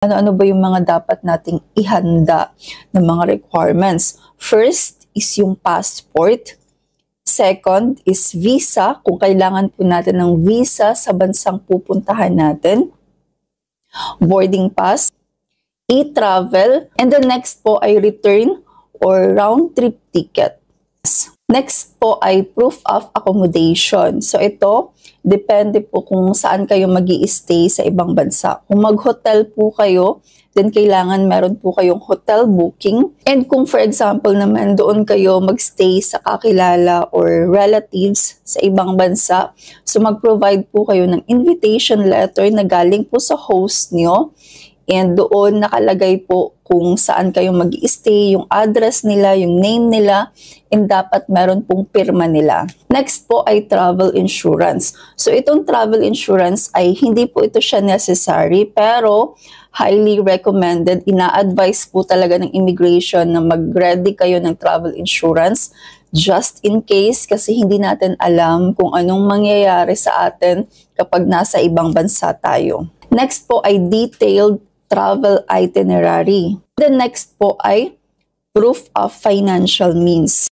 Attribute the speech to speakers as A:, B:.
A: Ano-ano ba yung mga dapat nating ihanda ng mga requirements? First is yung passport. Second is visa, kung kailangan po natin ng visa sa bansang pupuntahan natin. Boarding pass, e-travel, and the next po ay return or round-trip ticket. Next po ay proof of accommodation. So ito, depende po kung saan kayo mag-i-stay sa ibang bansa. Kung mag-hotel po kayo, then kailangan meron po kayong hotel booking. And kung for example naman doon kayo mag-stay sa kakilala or relatives sa ibang bansa, so mag-provide po kayo ng invitation letter na galing po sa host nyo. And doon nakalagay po kung saan kayo mag-i-stay, yung address nila, yung name nila, and dapat meron pong pirma nila. Next po ay travel insurance. So itong travel insurance ay hindi po ito siya necessary, pero highly recommended. Ina-advise po talaga ng immigration na mag-ready kayo ng travel insurance just in case, kasi hindi natin alam kung anong mangyayari sa atin kapag nasa ibang bansa tayo. Next po ay detailed travel itinerary. The next po ay proof of financial means.